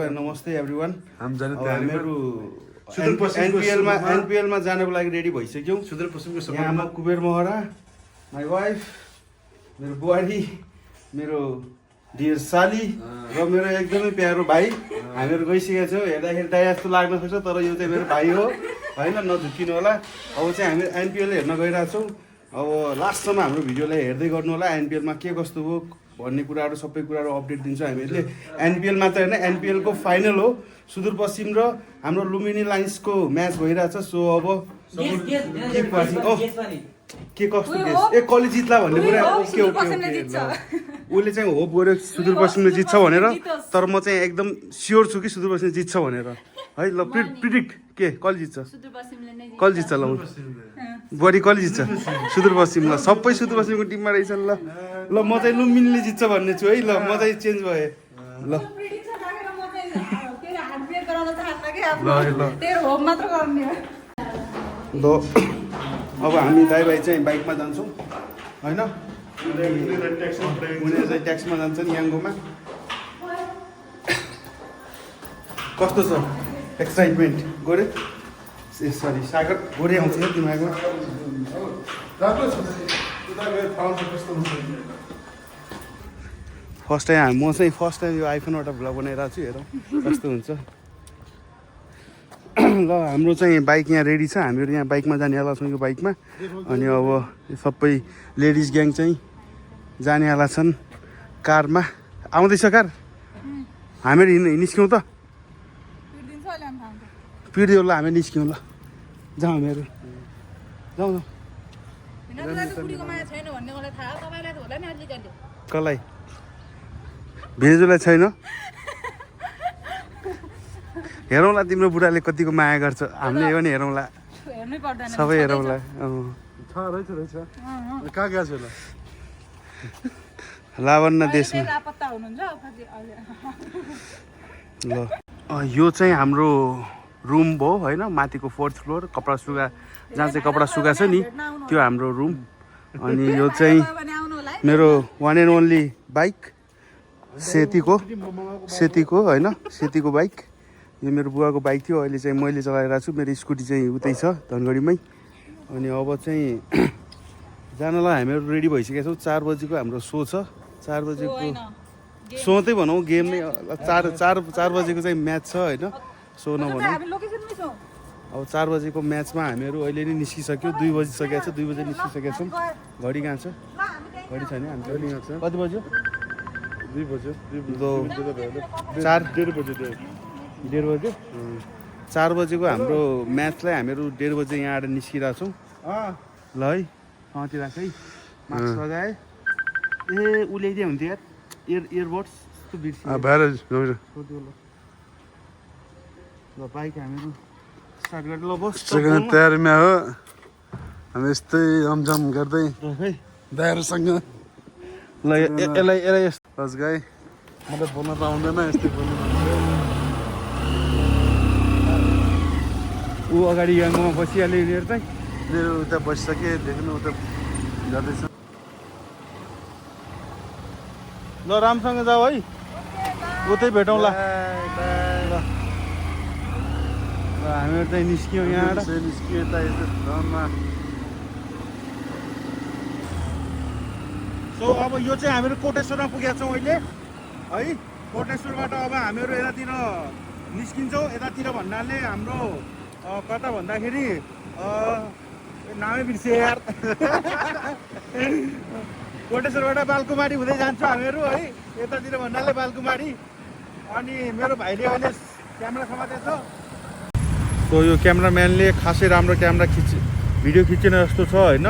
नमस्कार नमस्ते एभ्रिवान हामीहरू एनपिएलमा जानको लागि रेडी भइसक्यौँ। सुदूरपश्चिमको यहाँ म कुबेर महरा, माई वाइफ, मेरो बुहारी, मेरो डियर साली र मेरो एकदमै प्यारो भाइ। हामीहरू गइसकेका छौँ। हेर्दाखेरि दाइ जस्तो लाग्न सक्छ तर यो चाहिँ मेरो भाइ हो होइन, नझुक्किनु होला। अब चाहिँ हामी एनपिएल हेर्न गइरहेछौँ। अब लास्टसम्म हाम्रो भिडियोलाई हेर्दै गर्नु होला। एनपिएलमा के कस्तो हो भन्ने कुराहरू सबै कुराहरू अपडेट दिन्छौँ हामीहरूले। एनपिएल मात्र होइन, एनपिएलको फाइनल हो सुदूरपश्चिम र हाम्रो लुम्बिनी लाइन्सको म्याच भइरहेछ। सो अब के कस्तो देश ए कसले जित्ला भन्ने कुरा ओके ओके उसले चाहिँ होप गर्यो सुदूरपश्चिमले जित्छ भनेर, तर म चाहिँ एकदम स्योर छु कि सुदूरपश्चिम जित्छ भनेर है। ल प्रिडिक्ट के कसले जित्छ, कसले जित्छ ल बढी कसले जित्छ सुदूरपश्चिम। ल सबै सुदूरपश्चिमको टिममा रहेछ। ल म चाहिँ लुम्बिनीले जित्छ भन्ने छु है। ल म चाहिँ चेन्ज भएँ। ल ल अब हामी दाइ भाइ चाहिँ बाइकमा जान्छौँ होइन, उनीहरू चाहिँ ट्याक्सीमा जान्छन् याङ्गोमा। कस्तो छ एक्साइटमेन्ट गोरे ए सरी सागर गोरे आउँछ दिमागमा। फर्स्ट टाइम म चाहिँ फर्स्ट टाइम यो आइफोनबाट भ्लग बनाइरहेको छु। हेरौँ कस्तो हुन्छ। ल हाम्रो चाहिँ बाइक यहाँ रेडी छ। हामीहरू यहाँ बाइकमा जानेवाला छौँ यो बाइकमा। अनि अब सबै लेडिज ग्याङ चाहिँ जानेवाला छन् कारमा। आउँदैछ कार, हामीहरू निस्क्यौँ त पिडियो। ल हामी निस्क्यौँ। ल जाउँ हामीहरू जाउँ न। कसलाई भेजुलाई छैन हेरौँला। तिम्रो बुढाले कतिको माया गर्छ, हामीले पनि हेरौँला, सबै हेरौँला। कहाँ गएको छ लावण्य देशमा। ल यो चाहिँ हाम्रो रुम भयो होइन, माथिको 4th फ्लोर कपडा सुगा, जहाँ चाहिँ कपडा सुगा छ नि त्यो हाम्रो रुम। अनि यो चाहिँ मेरो वान एन्ड ओन्ली बाइक सेतीको होइन, सेतीको बाइक। यो मेरो बुवाको बाइक थियो, अहिले चाहिँ मैले चलाइरहेको छु। मेरो स्कुटी चाहिँ उतै छ धनगढीमै। अनि अब चाहिँ जानलाई हामीहरू रेडी भइसकेका छौँ। 4 बजीको हाम्रो सो छ। 4 बजीको सो चाहिँ भनौँ, गेम नै 4 बजीको चाहिँ म्याच छ होइन, सो नभनौँ। अब 4 बजीको म्याचमा हामीहरू अहिले नै निस्किसक्यो। 2 बजिसकेको छ, 2 बजी निस्किसकेका छौँ। घडी कहाँ छ, घडी छैन हामी। कति बज्यो? 2 बज्यो। 1:30 बज्यो। 4 बजेको हाम्रो म्याचलाई हामीहरू 1:30 बजे यहाँबाट निस्किरहेछौँ। ल है तिर है मास्क लगाए। ए उसले चाहिँ हुन्थ्यो यार इयरबड्स बिर्सियो। ल बाइक हामीहरू स्टार्ट गरेर ल बस तयारीमा हो हामी। यस्तै अमझम गर्दै दाइहरूसँग। ल यसलाई बस गए। मलाई बोल्न त आउँदैन, यस्तै बोल्नु। ऊ अगाडि याङ्गोमा बसिहाल्यो यिनीहरू चाहिँ। मेरो उता बसिसके देख्नु उता जाँदैछ। ल राम्रोसँग जाऊ है, उतै भेटौँला। ल हामीहरू चाहिँ निस्क्यौँ यहाँबाट। निस्कियो यता यस्तो ठाउँमा। सो अब यो चाहिँ हामीहरू कोटेश्वरमा पुगेका छौँ अहिले है। कोटेश्वरबाट अब हामीहरू यतातिर निस्किन्छौँ। यतातिर भन्नाले हाम्रो कता भन्दाखेरि नामै बिर्सेँ यार। कोटेश्वरबाट बालकुमारी हुँदै जान्छौँ हामीहरू है। यतातिर भन्नाले बालकुमारी। अनि मेरो भाइले अहिले क्यामेरा समातेछ। सो यो क्यामेराम्यानले खासै राम्रो भिडियो खिचेन जस्तो छ होइन।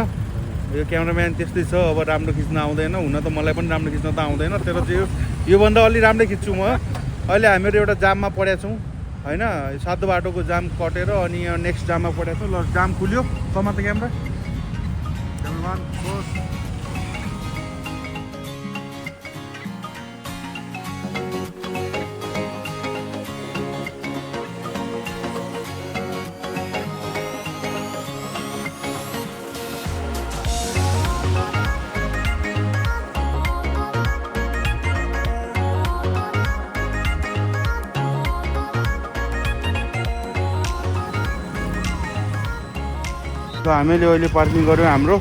यो क्यामेराम्यान त्यस्तै छ, अब राम्रो खिच्न आउँदैन। हुन त मलाई पनि राम्रो खिच्न त आउँदैन, तर चाहिँ योभन्दा अलि राम्रै खिच्छु म। अहिले हामीहरू एउटा जाममा परेका छौँ होइन, सातो बाटोको जाम कटेर अनि यहाँ नेक्स्ट जाममा परेको छौँ। ल जाम खुल्यो, समात क्यामेरा। हामीले अहिले पार्किङ गऱ्यौँ हाम्रो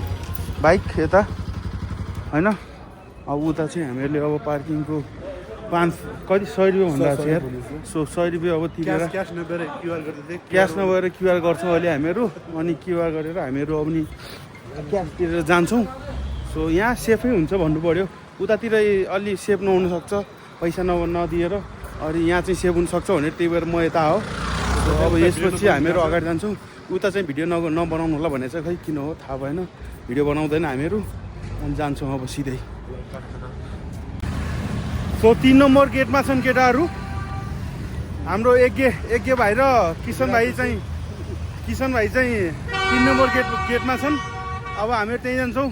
बाइक यता होइन। अब उता चाहिँ हामीहरूले अब पार्किङको 100 रुपियाँ भन्दा छ यार। सो 100 रुपियाँ अब तिरेर क्यास नभएर क्युआर गर्छौँ अहिले हामीहरू। अनि क्युआर गरेर हामीहरू अब नि क्यास तिरेर जान्छौँ। सो यहाँ सेफै हुन्छ भन्नु पऱ्यो। उतातिर अलि सेफ नहुन सक्छ पैसा नदिएर, अनि यहाँ चाहिँ सेफ हुनसक्छ भनेर त्यही भएर म यता हो। सो अब यसपछि हामीहरू अगाडि जान्छौँ। उता चाहिँ भिडियो नबनाउनु होला भने चाहिँ खै किन हो थाहा भएन, भिडियो बनाउँदैन हामीहरू। अनि जान्छौँ अब सिधै। सो 3 नम्बर गेटमा छन् केटाहरू हाम्रो यज्ञ भाइ र किसन भाइ चाहिँ 3 नम्बर गेटमा छन्। अब हामीहरू त्यहीँ जान्छौँ।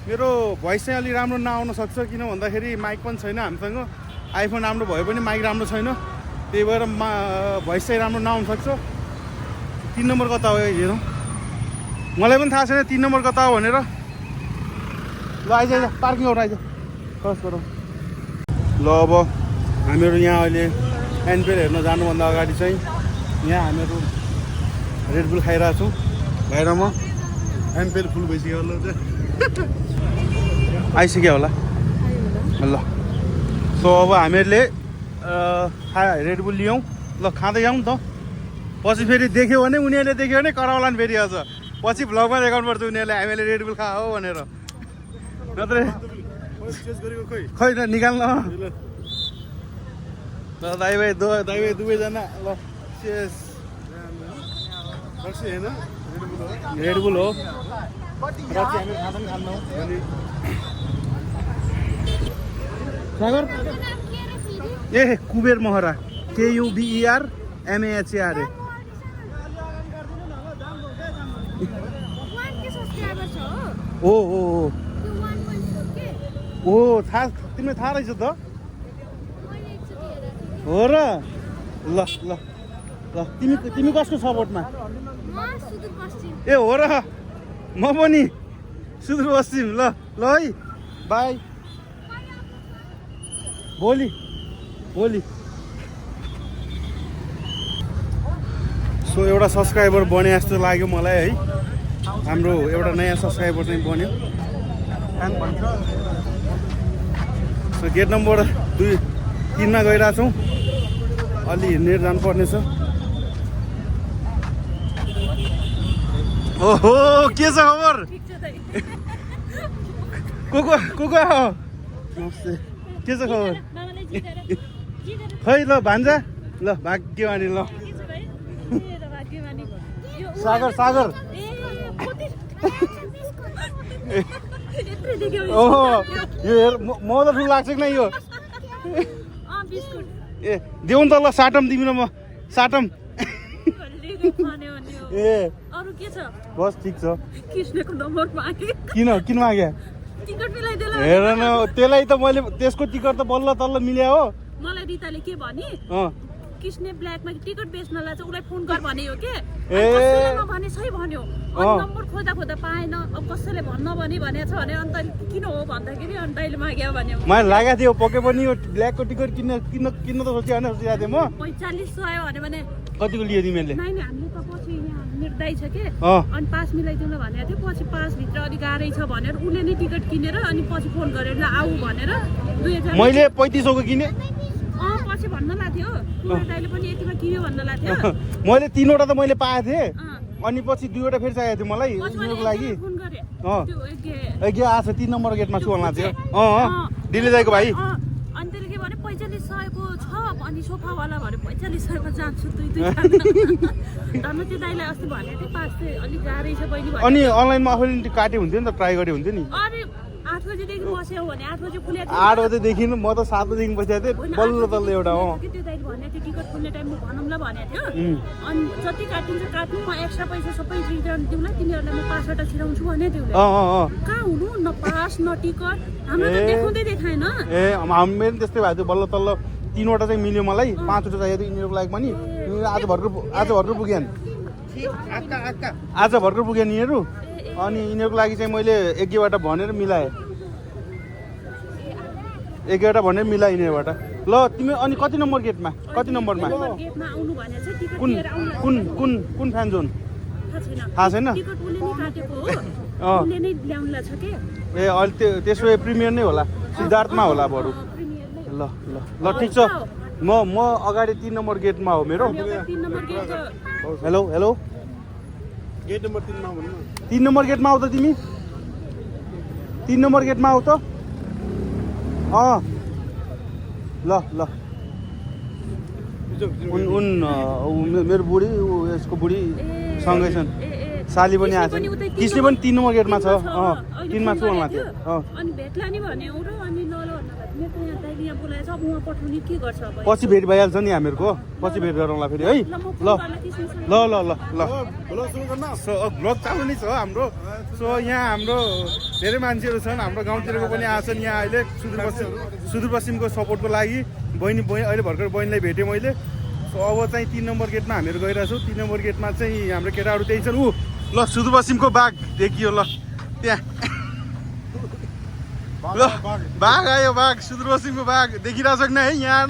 मेरो भोइस चाहिँ अलिक राम्रो नआउन सक्छ, किन भन्दाखेरि माइक पनि छैन हामीसँग। आइफोन राम्रो भए पनि माइक राम्रो छैन, त्यही भएर भोइस चाहिँ राम्रो नआउन सक्छ। 3 नम्बर कता हो हेरौँ, मलाई पनि थाहा छैन 3 नम्बर कता हो भनेर। ल आइज पार्किङहरू आइज क्रस गरौँ। ल अब हामीहरू यहाँ अहिले एनपिएल हेर्न जानुभन्दा अगाडि चाहिँ यहाँ हामीहरू रेडबुल खाइरहेको छौँ भाइ र म। एमपेल फुल भइसक्यो होला आइसक्यो होला ल। सो अब हामीहरूले रेडबुल लियौँ। ल खाँदै जाउँ त, पछि फेरि देख्यो भने उनीहरूले देख्यो भने कराउला नि फेरि अझ। पछि भ्लगमा देखाउनु पर्छ उनीहरूले हामीले रेडबुल खा हो भनेर, नत्र खै त निकाल्न। ल दाइ भाइ दुवैजना ल रेडबुल हो। सागर ए कुबेर महरा KUBER MAHAR। ओ थाहा तिमीलाई थाहा रहेछ त हो र। ल ल ल तिमी कसको सपोर्टमा? ए हो र, म पनि सुदूरपश्चिम। ल ल है बाई, भोलि। सो एउटा सब्सक्राइबर बने जस्तो लाग्यो मलाई है। हाम्रो एउटा नयाँ सब्सक्राइबर चाहिँ बन्यो। सो गेट नम्बर 3मा गइरहेछौँ। अलि हिँडेर जानुपर्नेछ। ओहो के छ खबर? को हो? नमस्ते, के छ खबर? खै ल भान्जा, ल भाग्यमानी। ल सागर ओहो यो हेर म त ठुलो लाग्छ कि नै यो। ए देऊ नि त ल साटम तिमी र म साटम। ए बस ठिक छ। किन माग्या? हेर न त्यसलाई त मैले त्यसको टिकट त बल्ल तल्ल मिल्या हो। मलाई रिताले के भने कृष्ण ब्ल्याकमा टिकट बेच्नलाई चाहिँ उसलाई फोन गर भने हो के। नभने सही भन्यो, नम्बर खोज्दा पाएन। अब कसैले भन्न भनेको छ भने अन्त किन हो भन्दाखेरि अनि दाइले माग्यो भन्यो। मलाई लागेको थियो पक्कै पनि यो ब्ल्याकको टिकट किन्न त सोचिरहेको थिएँ म। 4500 भने कतिको लियो तिमीले? नाइ हामीले त पछि यहाँ मेरो दाइ छ के, अनि पास मिलाइदिउँ भनेको थियो। पछि पास भित्र अलि गाह्रै छ भनेर उसले नै टिकट किनेर अनि पछि फोन गरेर ल आऊ भनेर 2000 मैले 3500 को किने। पछि भन्न लाग्थ्यो दाइले पनि यतिमा किन्यो भन्न लाग्थ्यो। मैले 3वटा त मैले पाएको थिएँ, अनि पछि 2वटा फेरि चाहिएको थियो मलाई उनीहरूको लागि। ए आज 3 नम्बर गेटमा छु होला थियो। दिल्ली जाएको भाइ। अनि त्यसले के भने 4500 को छ अनि सोफावाला भने 4500 को जान्छु दुई धन्नु त्यो दाइलाई अस्ति भनेको थिएँ पास चाहिँ अलिक गाह्रै छ बहिनी भने। अनि अनलाइनमा आफूले काटे हुन्थ्यो नि त, ट्राई गरे हुन्थ्यो नि। अनि 8 बजेदेखि बस्यो भने 8 बजे खुले 8 बजेदेखि म त 7 बजेदेखि बसेको थिएँ बल्ल तल्ल एउटा। त्यो दाइले भनेको थियो टिकट खुल्ने टाइममा भनौँ ल भनेको थियो। अनि जति काटिन्छ काट्नु, म एक्स्ट्रा पैसा सबै रिटर्न दिउँला, तिमीहरूलाई म पासवटा छिराउँछु भने तिमीले कहाँ हुनु न पास न टिकट हाम्रो त देखाउँदै देखाएन। ए मेरो त्यस्तै भएको थियो बल्ल तल्ल। 3वटा चाहिँ मिल्यो मलाई, 5वटा चाहिएको थियो यिनीहरूको लागि पनि। आज भर्खर पुग्यान् यिनीहरू। अनि यिनीहरूको लागि चाहिँ मैले 1-2वटा भनेर मिलाएँ, 1-2वटा भनेर मिलाएँ यिनीहरूबाट। ल तिमी अनि कति नम्बर गेटमा? कति नम्बरमा? गेटमा आउनु भनेछ टिकट कुन फ्यान जोन? थाहा छैन टिकट उसले नै काटेको हो अँ। उसले नै ल्याउनुलाई छ के ए अहिले त्यसो भए प्रिमियर नै होला सिद्धार्थमा होला बरु प्रिमियर नै ल ल ल ठिक छ म अगाडि 3 नम्बर गेटमा हो मेरो 3 number gate hello hello gate number 3 मा भन्नु 3 नम्बर गेटमा आऊ त तिमी 3 नम्बर गेटमा आऊ त अँ ल ल मेरो बुढी यसको बुढी सँगै छन् साली पनि आएको छ किस्ने पनि 3 नम्बर गेटमा छ अँ 3 मा छु म माथि अँ अनि भेट्ला नि भने उ र अनि ल ल भन्दा मेरो त यहाँ दाइले यहाँ बोलाएछ अब उहाँ पठाउने के गर्छ अब पछि भेट भइहाल्छ नि हामीहरूको पछि भेट गरौँला फेरि है ल ल ल ल ल बोलो सुरु गर्न सो भ्लग चालु नै छ हाम्रो सो यहाँ हाम्रो धेरै मान्छेहरू छन् हाम्रो गाउँतिरको पनि आछन् यहाँ अहिले सुदूरपश्चिमको सपोर्टको लागि बहिनी अहिले भर्खर बहिनीलाई भेटेँ मैले सो अब चाहिँ 3 नम्बर गेटमा हामीहरू गइरहेछौँ 3 नम्बर गेटमा चाहिँ हाम्रो केटाहरू त्यही छन् ऊ ल सुदूरपश्चिमको बाघ देखियो ल त्यहाँ ल बाघ आयो बाघ सुदूरपश्चिमको बाघ देखिरहेको छ कि है यहाँ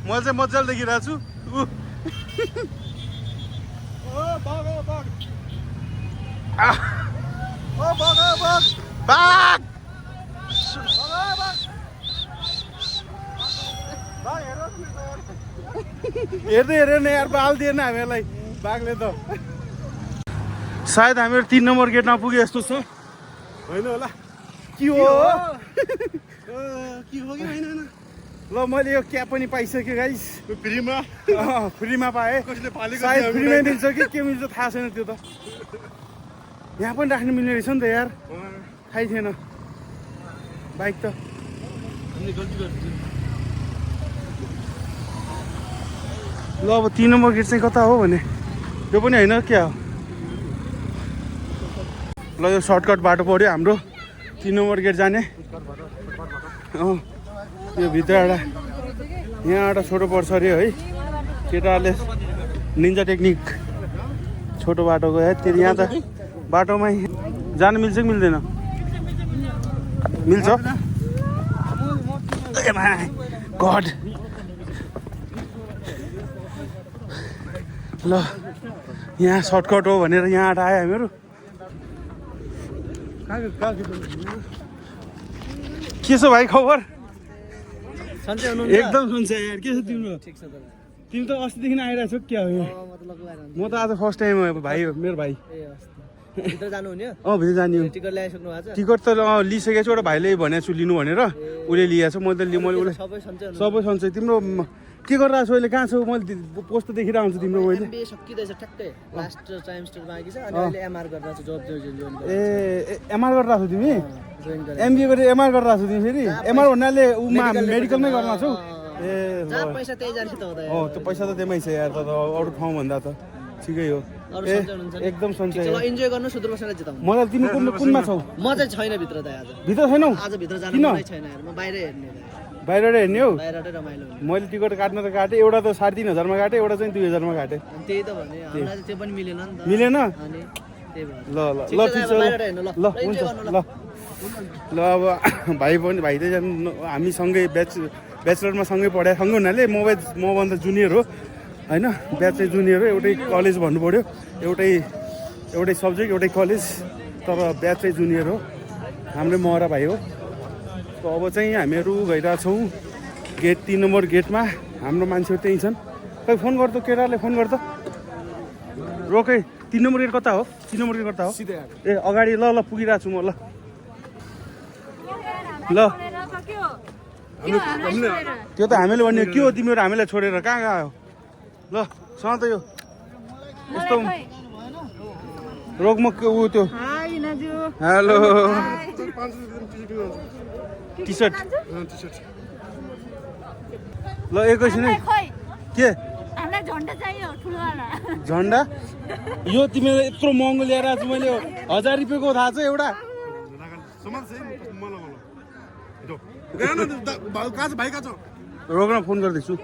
मैले चाहिँ मजाले देखिरहेको छु ऊ बाघ हेर्दै हेरेन यार बाल दिएन हामीहरूलाई बाघले त सायद हामीहरू 3 नम्बर गेटमा पुगे जस्तो छ होइन होला के हो के हो कि होइन ल मैले यो क्याप पनि पाइसकेँ गाइस फ्रीमा फ्रीमा पाएँ कसले फालेको सायद थियो फ्रीमै दिन्छ कि के मिल्छ थाहा छैन त्यो त यहाँ पनि राख्नु मिल्ने रहेछ नि त यार थाहै थिएन बाइक त ल अब 3 नम्बर गेट चाहिँ कता हो भने त्यो पनि होइन क्या हो ल यो सर्टकट बाटो पऱ्यो हाम्रो 3 नम्बर गेट जाने अँ यो भित्र एउटा यहाँ एउटा छोटो पर्छ अरे है केटाहरूले निन्जा टेक्निक छोटो बाटो गयो है त्यो यहाँ त बाटोमै जानु मिल्छ कि मिल्दैन मिल्छ गड ल यहाँ सर्टकट हो भनेर यहाँ आयो हामीहरू के छ भाइ खबर एकदम सुन्छ यार के छ तिम्रो तिमी त अस्तिदेखि आइरहेको छौ क्या हो म त आज फर्स्ट टाइम हो भाइ हो मेरो भाइ भित्र जानु हुने अँ भित्र जाने हो टिकट ल्याइसक्नु भएको छ टिकट त लिइसकेको छु एउटा भाइले भनेको छु लिनु भनेर उसले लिएको छ मैले त मैले उसले सबै सन्चै सबै सन्चै तिम्रो के गरिरहेको छु अहिले कहाँ छौ मैले पोस्ट त देखिरहेको छु तिम्रो मैले एमबीए सकिँदैछ ठ्याक्कै लास्ट ट्राइमेस्टर बाँकी छ अनि अहिले एमआर गरिरहेको छु जब जोइन ए एमआर गरिरहेको छौ तिमी जोइन गरेँ एमबिए गरेर एमआर गरिरहेको छौ तिमी फेरि एमआर भन्नाले उमा मेडिकलमै गर्न छौ ए जहाँ पैसा त्यही जान्छ त हुँदा हो त्यो पैसा त त्यहीमै छ यार त अरू ठाउँ भन्दा त ठिकै हो अरू ए सन्चै हुनुहुन्छ नि? एकदम सन्चै चलो इन्जोय गर्नु सुदूरपश्चिमलाई जिताउनु मलाई तिमी कुनमा छौ म चाहिँ छैन भित्र त आज भित्र छैनौ आज भित्र जानु किन? मनै छैन यार म बाहिरै हेर्ने बाहिरबाट हेर्ने हौ बाहिरबाटै रमाइलो हुने मैले टिकट काट्न त काटेँ एउटा त 3,500 काटेँ एउटा चाहिँ 2,000 काटेँ अनि त्यही त भने हामीलाई चाहिँ त्यो पनि मिलेन नि त मिलेन अनि त्यही भएर ल ल ठिक ल छ, ठिक छ बाहिरबाट हेर्नु ल ल इन्जोय हुन्छ गर्नु ल ल अब भाइ पनि भाइ त हामी सँगै ब्याचलरमा सँगै पढाए सँगै हुनाले मभन्दा जुनियर हो होइन ब्याच चाहिँ जुनियर हो एउटै कलेज भन्नु पऱ्यो एउटै सब्जेक्ट एउटै कलेज तर ब्याच चाहिँ जुनियर हो हाम्रै महरा भाइ हो त अब चाहिँ हामीहरू गइरहेछौँ गेट 3 नम्बर गेटमा हाम्रो मान्छेहरू त्यहीँ छन् खै फोन गर्दा केटाले फोन गर्दा रोकै 3 नम्बर गेट कता हो 3 नम्बर गेट कता हो ए अगाडि ल ल पुगिरहेको छु म ल ल त्यो त हामीले भन्ने के हो तिमीहरू हामीलाई छोडेर कहाँ गयो ल सँग त यो यस्तो रोगमा ऊ त्यो हेलो टी सर्ट ल एकैछिन है के हामीलाई झन्डा चाहियो ठुलोवाला झन्डा यो तिमीलाई यत्रो महँगो ल्याएर आज मैले 1000 रुपियाँको थाहा छ एउटा रोक्न फोन गर्दैछु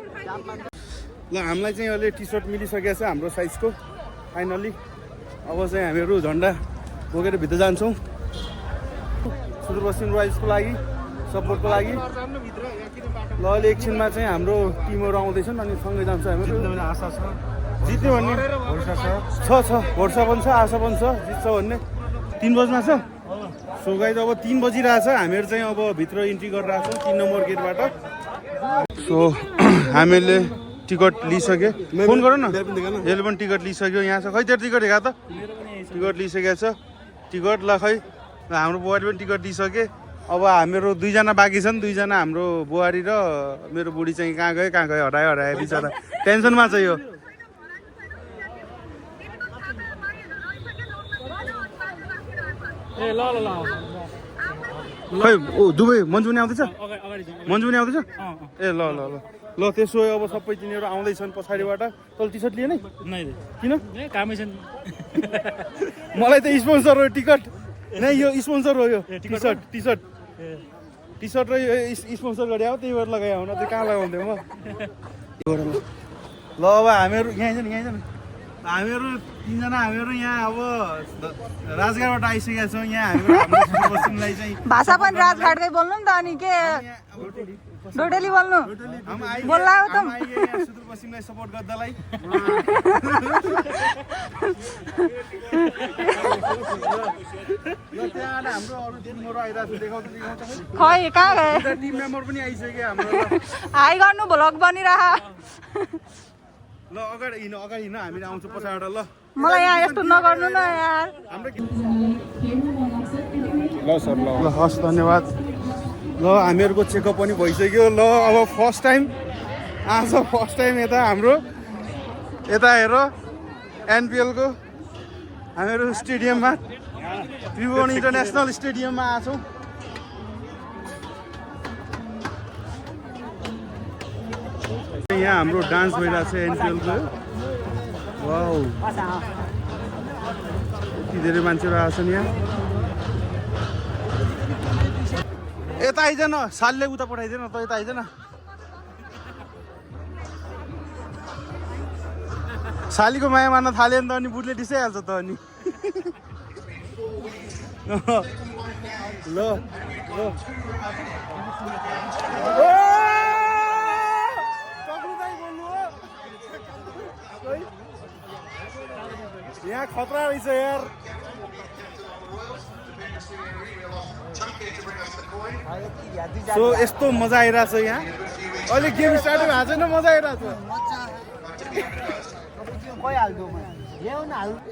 ल हामीलाई चाहिँ अहिले टी सर्ट मिलिसकेको छ हाम्रो साइजको फाइनल्ली अब चाहिँ हामीहरू झन्डा बोकेर भित्र जान्छौँ सुदूरपश्चिम रोयल्सको लागि सपोर्टको लागि ल अहिले एकछिनमा चाहिँ हाम्रो टिमहरू आउँदैछन् अनि सँगै जान्छ हामीहरू आशा छ जित्ने भन्ने छ भरोसा पनि छ आशा पनि छ जित्छ भन्ने 3 बजीमा छ सो गाइज अब 3 बजिरहेछ हामीहरू चाहिँ अब भित्र इन्ट्री गरिरहेको छौँ 3 नम्बर गेटबाट सो हामीले टिकट लिइसक्यो फोन गर न यसले पनि टिकट लिइसक्यो यहाँ छ खै तेरो टिकट हेगा त टिकट लिइसकेको छ टिकट ल खै हाम्रो बुहारी पनि टिकट दिइसके अब हामीहरू 2 जना बाँकी छन् 2 जना हाम्रो बुहारी र मेरो बुढी चाहिँ कहाँ गयो हराए बिचरा टेन्सनमा छ यो खै ओ दुबई मन्जु पनि आउँदैछ ए ल ल ल ल त्यसो भए अब सबै तिनीहरू आउँदैछन् पछाडिबाट तल टी सर्ट लिए नै किन मलाई त स्पोन्सर हो टिकट नै यो स्पोन्सर हो यो टी सर्ट र यो स्पोन्सर गरे हो त्यही भएर लगाए हो न त कहाँ लगाउँथेँ म ल अब हामीहरू यहाँ छ नि हामीहरू 3 जना हामीहरू यहाँ अब राजघाटबाट आइसकेका छौँ यहाँ हाम्रो पश्चिमलाई चाहिँ भाषा पनि राजघाटकै बोल्नु नि त अनि के डोडेली बोल्नु बोल्ला हो त सुदूरपश्चिमलाई सपोर्ट गर्दालाई यो त्यहाँ हाम्रो अरू टिमहरू आइरहेको छ देखाउँछ खै कहाँ गए टिम मेम्बर पनि आइसक्यो हाम्रो हाई गर्नु भ्लग बनिरह ल अगाडि हिँड हामीले आउँछौँ पछाडिबाट ल मलाई यहाँ यस्तो नगर्नु न यार ल सर ल हस् धन्यवाद ल हामीहरूको चेकअप पनि भइसक्यो ल अब फर्स्ट टाइम यता हाम्रो यता हेर एनपिएलको हामीहरू स्टेडियममा त्रिभुवन इन्टरनेसनल स्टेडियममा आछौँ यहाँ हाम्रो डान्स भइरहेको छ एनपिएलको वाउ यति धेरै मान्छेहरू आएछन् यहाँ यता आइज न सालले उता पठाइदिएन त यता आइज न सालीको माया मान्न थाल्यो नि त अनि बुढले डिसाइहाल्छ त अनि ल यहाँ खतरा रहेछ यार सो यस्तो मजा आइरहेछ यहाँ अहिले गेम स्टार्ट भएको छैन मजा आइरहेछ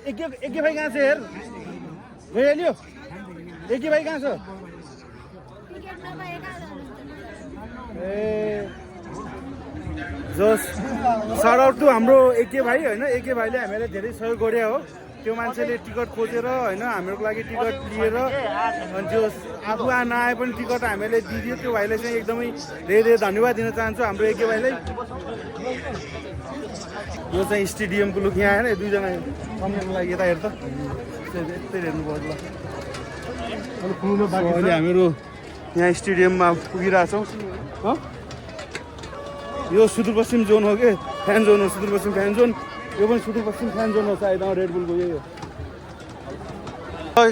एके भाइ कहाँ छ हेर गइहाल्यो एके भाइ कहाँ छ ए जस साउट आउट टु हाम्रो एके भाइ होइन एके भाइले हामीलाई धेरै सहयोग गरे हो त्यो मान्छेले टिकट खोजेर होइन हाम्रो लागि टिकट लिएर अनि त्यो आफू नआए पनि टिकट हामीले दिदियो त्यो भाइलाई चाहिँ एकदमै धेरै धन्यवाद दिन चाहन्छु हाम्रो एके भाइलाई यो चाहिँ स्टेडियमको लुक यहाँ आएर 2 जना कम्प्लेनको लागि यता हेर त यस्तै हेर्नुभयो ल अहिले हामीहरू यहाँ स्टेडियममा पुगिरहेछौँ यो सुदूरपश्चिम जोन हो कि फ्यान जोन हो सुदूरपश्चिम फ्यान जोन यो पनि सुदूरपश्चिम फ्यान जोन हो सायद रेडबुलको यही हो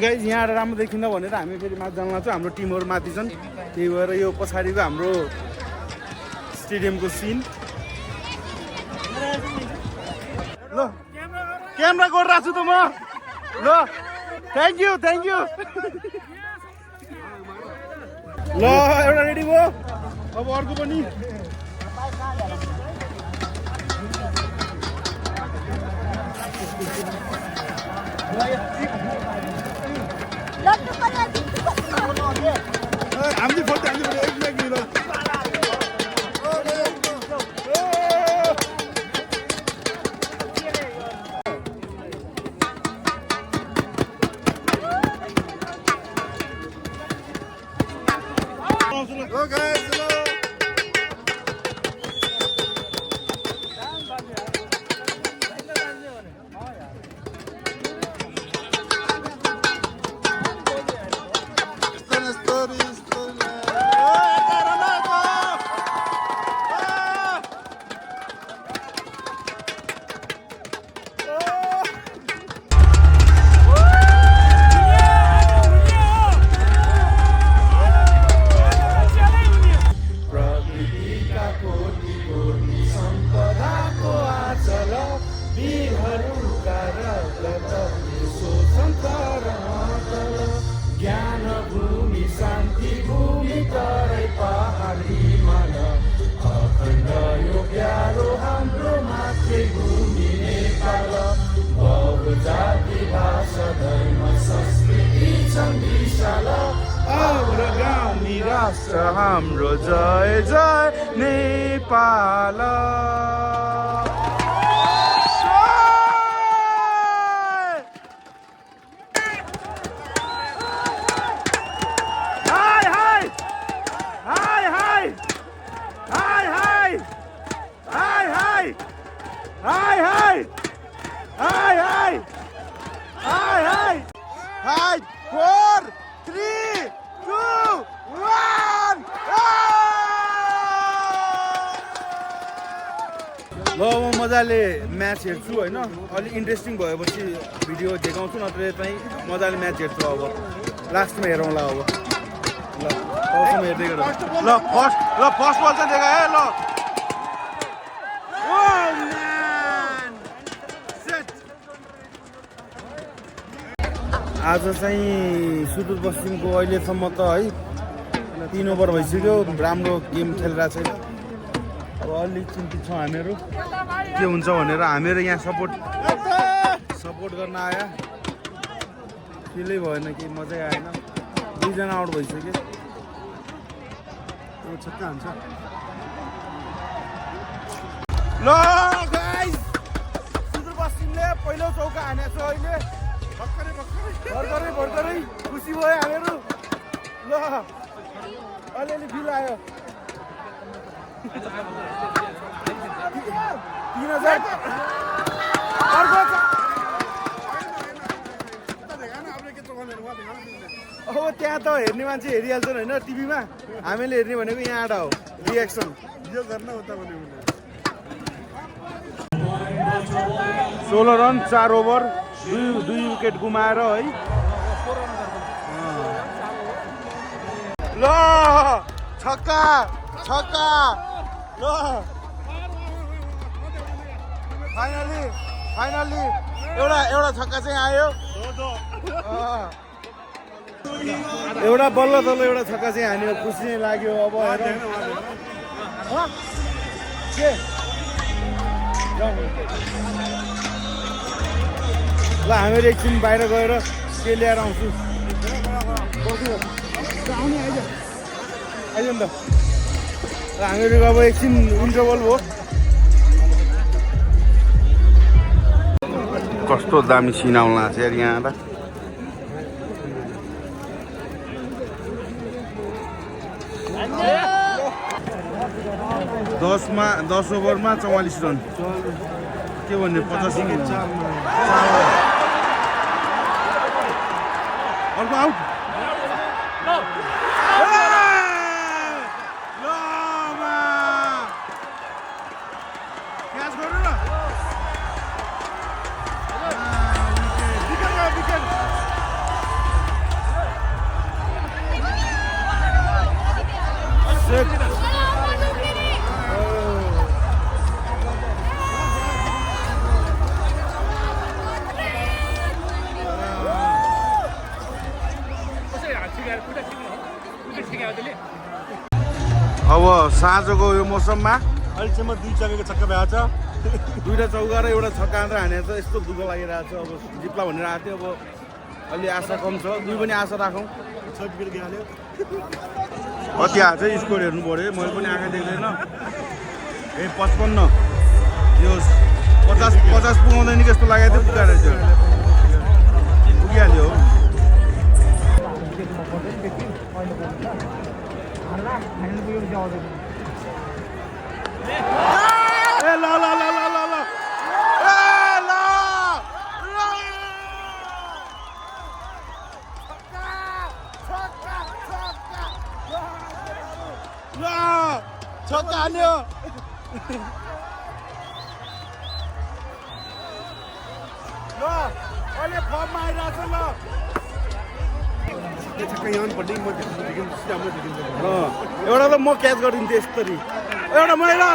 गाइज यहाँ राम्रो देखिन्न भनेर हामी फेरि माथि जान लाग्छौँ हाम्रो टिमहरू माथि छन् त्यही भएर यो पछाडिको हाम्रो स्टेडियमको सिन ल क्यामेरा गरिरहेको छु त म ल थ्याङ्क यू ल एउटा रेडी भयो अब अर्को पनि हामीले फोटो एक मिनट अग्रगामी राष्ट्र हाम्रो जय जय नेपाल ल म मजाले म्याच हेर्छु होइन अलिक इन्ट्रेस्टिङ भएपछि भिडियो देखाउँछु नत्र चाहिँ मजाले म्याच हेर्छु अब लास्टमा हेरौँला अब ल फर्स्टमा हेर्दै गर ल फर्स्ट बल चाहिँ देखा है ल आज चाहिँ सुदूरपश्चिमको अहिलेसम्म त है 3 ओभर भइसक्यो राम्रो गेम खेलिरहेको छैन अब अलिक चिन्तित छौँ हामीहरू के हुन्छ भनेर हामीहरू यहाँ सपोर्ट गर्न आयो फिलै भएन कि मजै आएन 2 जना आउट भइसक्यो छक्का हान्छ ल गाइस सुदूरपश्चिमले पहिलो चौका हानेछ अहिले भर्खरै खुसी भयो हामीहरू ल अलिअलि बिल आयो 3000 अब त्यहाँ त हेर्ने मान्छे हेरिहाल्छन् होइन टिभीमा हामीले हेर्ने भनेको यहाँ आडा हो रिएक्सन यो गर्न उता भने 16 रन 4 ओभर 2 विकेट गुमाएर है ल छक्का ल फाइनली एउटा छक्का चाहिँ आयो एउटा बल्ल तल्लो एउटा छक्का चाहिँ हान्यो खुसी नै लाग्यो अब हेर के ल हामीहरू एकछिन बाहिर गएर के ल्याएर आउँछु आइज नि त र हामीहरू अब एकछिन इन्टरभल हो कस्तो दामी सिन आउनु लाग्छ यार यहाँ त 10 ओभरमा 44 रन के भन्ने 85 अर्को आउट क्याच गर्नु न अब साँझको यो मौसममा अहिलेसम्म 2 चकेको छक्का भएको छ 2टा चौका र एउटा छक्का मात्र हानेर त यस्तो दुःख लागिरहेको छ अब जित्ला भनेर आएको थियो अब अलि आशा कम छ 2 पनि आशा राखौँ 6 विकेट गइहाल्यो त्यहाँ चाहिँ स्कोर हेर्नु पऱ्यो मैले पनि आँखा देख्दैन 55 यो 50 पुगाउँदैन कि जस्तो लागेको थियो पुगिहाल्यो हो छक्का हान्यो ल अहिले फर्ममा आइरहेको छ ल छक्का यहाँ पड्दै म एउटा त म क्याच गरिदिन्थेँ यसरी एउटा मैले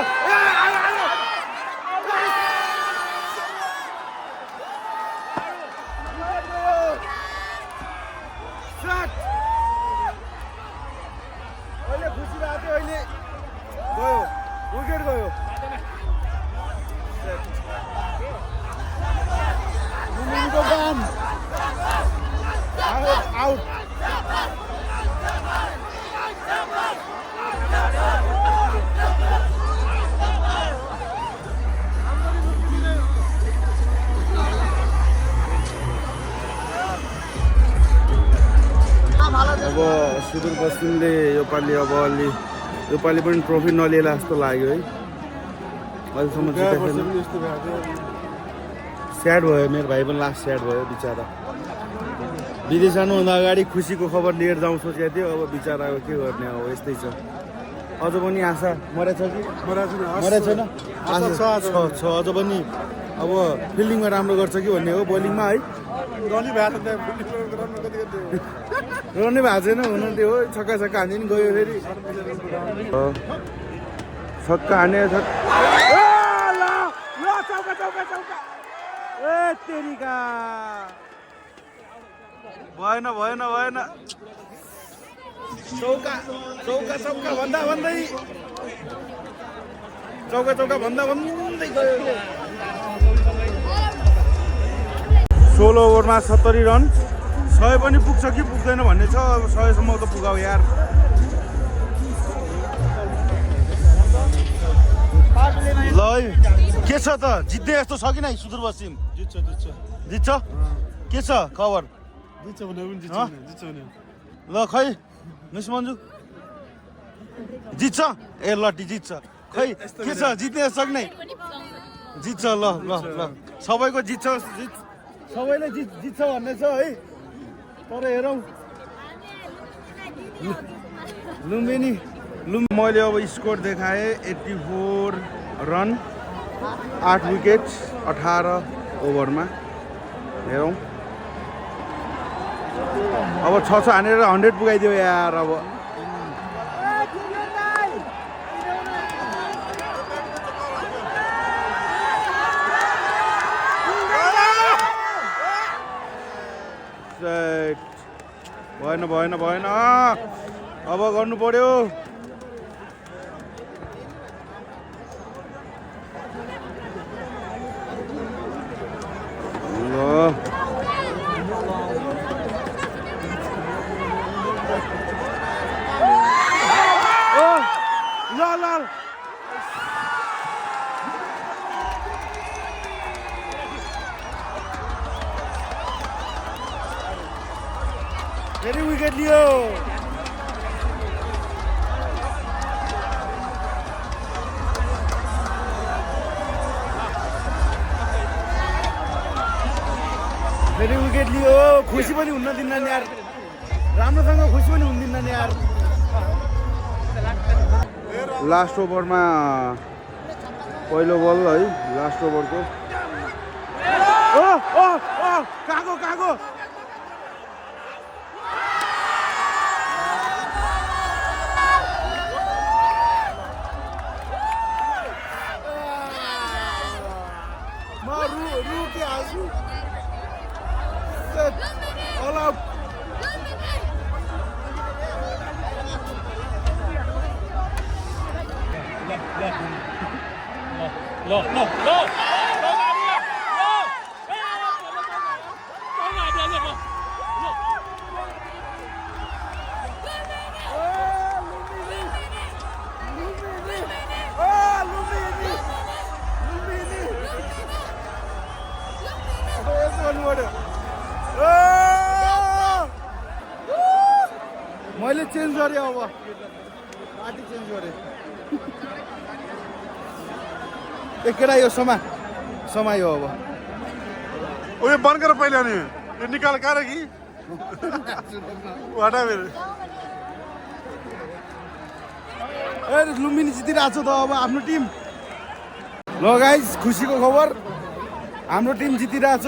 सुदूरपश्चिमले योपालि अब अलि योपालि पनि ट्रफी नलिएला जस्तो लाग्यो है। अहिलेसम्म स्याड भयो, मेरो भाइ पनि लास्ट स्याड भयो बिचरा। विदेश जानुभन्दा अगाडि खुसीको खबर लिएर जाउँ सोचेको थियो, अब बिचराको के गर्ने, अब यस्तै छ। अझ पनि आशा मरेछ कि मरेको छैन? आशा छ अझ पनि। अब फिल्डिङमा राम्रो गर्छ कि भन्ने हो, बोलिङमा है रहने भएको छैन। हुन त्यो हो, छक्का छक्का हान्यो नि गयो फेरि। छक्का हाने भएन भएन भएन। चौका चौका चौका भन्दा भन्दै चौका चौका भन्दा भन्दै गयो। 16 ओभरमा 70 रन। 100 पनि पुग्छ कि पुग्दैन भन्ने छ। अब 100 सम्म त पुगाऊ यार। ल है के छ त, जित्ने यस्तो छ कि नै सुदूरपश्चिम? जित्छ के छ खबर? ल खै मिस मन्जु जित्छ? ए लट्टी जित्छ खै के छ, जित्ने यस्तो छ कि नै? जित्छ। ल ल ल सबैको जित्छ, सबैले जित्छ भन्ने छ है। तर हेरौँ लुम्बिनी मैले अब स्कोर देखाएँ 84 रन 8 विकेट 18 ओभरमा। हेरौँ अब 6 हानेर 100 पुगाइदियो यार। अब भएन भएन भएन, अब गर्नु पर्यो। फेरि विकेट लियो। फेरि विकेट लियो। खुसी पनि हुन्न दिन्न नि यार, राम्रोसँग खुसी पनि हुँदिन्न नि यार। लास्ट ओभरमा पहिलो बल है, लास्ट ओभरको। कागो कागो मैले चेन्ज गरेँ, अब पार्टी चेन्ज गरेँ। एकेरा यो समायो अब। ओए बंद कर पहले ने ये निकाल कर की वाटा मेरे ए लुम्बिनी जितिरहेछ त अब आफ्नो टिम। ल गाइस खुसीको खबर, हाम्रो टिम जितिरहेछ,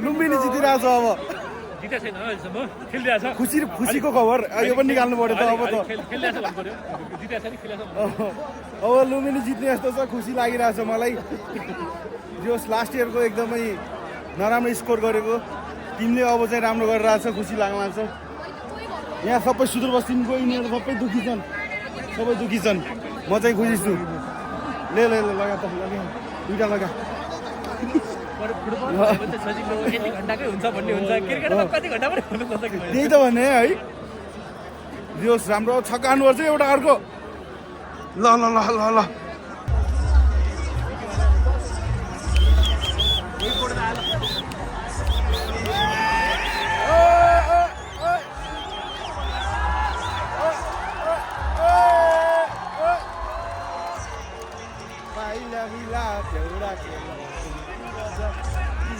लुम्बिनी जितिरहेछ। अब खुसीको खबर यो पनि निकाल्नु पर्यो त अब त। अब लुम्बिनी जित्ने जस्तो छ, खुसी लागिरहेछ मलाई। जो लास्ट इयरको एकदमै नराम्रो स्कोर गरेको टिमले अब चाहिँ राम्रो गरिरहेछ, खुसी लाग्न लाग्छ। यहाँ सबै सुदूरपश्चिमको यिनीहरू सबै दुखी छन्, सबै दुखी छन्। म चाहिँ खुसी छु। ले ले लगा त, लगा दुईटा लगा। त्यही त भने है, जोस राम्रो छक्का हान्नुपर्छ एउटा अर्को। ल ल ल ल ल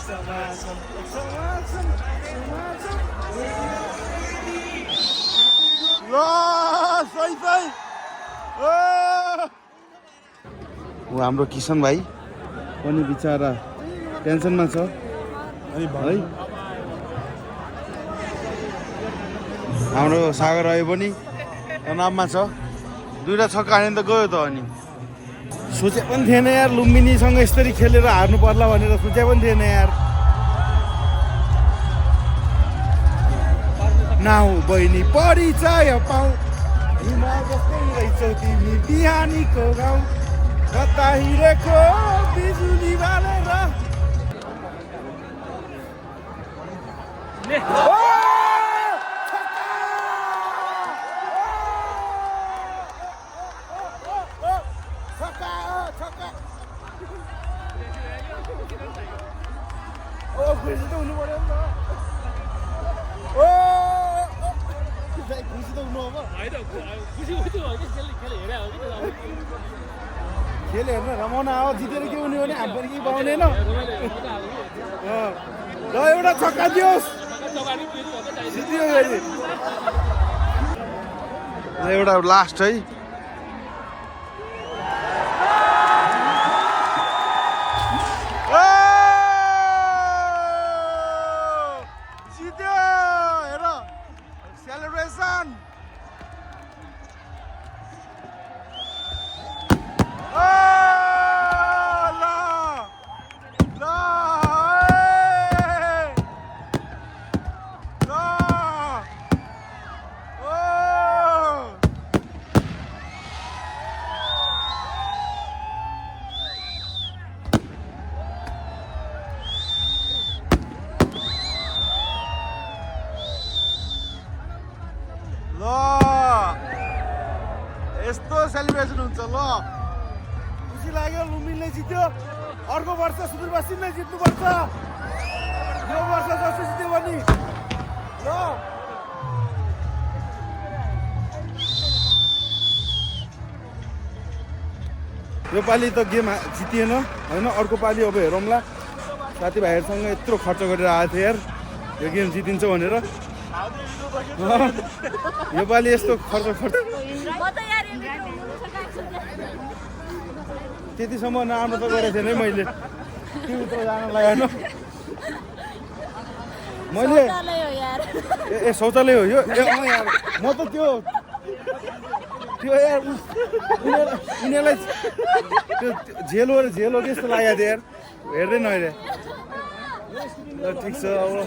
हाम्रो किसन भाइ पनि बिचरा टेन्सनमा छ है। हाम्रो सागर राई पनि तनावमा छ। दुईवटा छक्का हाने त गयो त। अनि सोचे पनि थिएन यार लुम्बिनीसँग यसरी खेलेर हार्नु पर्ला भनेर सोचे पनि थिएन यार। नाउ बहिनी परिचय पाऊ हिमा जस्तै रहेछौ तिमी बिहानीको गाउँ कता हिँडेको बिजुली बालेर। खुसी त हुनु पर्यो नि त। खुसी त हुनु अब खेल हेर्न रमाउन आयो। जितेर के हुने भने हामी पनि केही पाउँदैन। ल एउटा छक्का दियोस् जित्यो फेरि। एउटा लास्ट है। यस्तो सेलिब्रेसन हुन्छ। ल खुसी लाग्यो लुम्बिनीले जित्यो। अर्को वर्ष सुदूरपश्चिमले जित्नुपर्छ। यो वर्ष जस्तो जित्यो भने ल यो पालि त गेम जितिएन होइन। अर्को पालि अब हेरौँला। साथीभाइहरूसँग यत्रो खर्च गरेर आएको थियो यार यो गेम जितिन्छ भनेर। यो पालि यस्तो खर्च त्यतिसम्म नराम्रो त गरेको थिएन है मैले। त्यो उत्र जान लगाएन मैले। ए शौचालय हो यो। ए यार म त त्यो यार उनीहरूलाई त्यो झेल हो त्यस्तो लागेको थियो यार। हेर्दैन अहिले। ठिक छ अब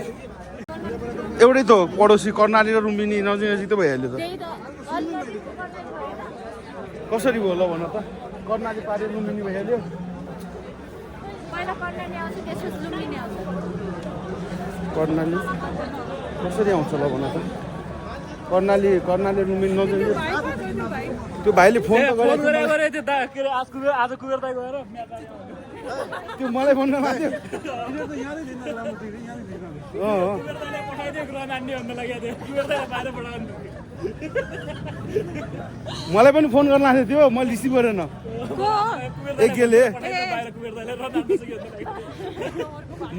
एउटै त पडोसी कर्णाली र लुम्बिनी नजिक नजिक त भइहाल्यो त। कसरी भयो ल भन त। कर्णाली पारे लुम्बिनी भइहाल्यो। कर्णाली कसरी आउँछ ल भन त। कर्णाली लुम्बिनी नजिक। त्यो भाइले फोन त गरेको त्यो मलाई फोन नगर्थ्यो। मलाई पनि फोन गर्न लाग्थ्यो त्यो मैले रिसिभ गरेन। एकले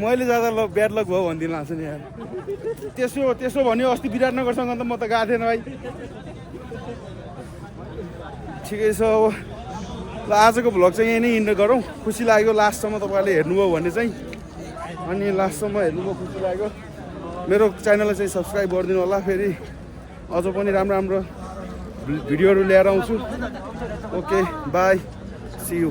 मैले जाँदा ल ब्याड लक भयो भनिदिनु लाग्छ नि यार। त्यसो भन्यो अस्ति विराटनगरसँग त म त गएको थिएन भाइ। ठिकै छ अब ल आजको भ्लग चाहिँ यहीँ नै इन्ड गरौँ। खुसी लाग्यो लास्टसम्म तपाईँहरूले हेर्नुभयो भने चाहिँ। अनि लास्टसम्म हेर्नुभयो खुसी लाग्यो। मेरो च्यानललाई चाहिँ सब्सक्राइब गरिदिनु होला। फेरि अझ पनि राम्रो भिडियोहरू लिएर आउँछु। Okay bye see you.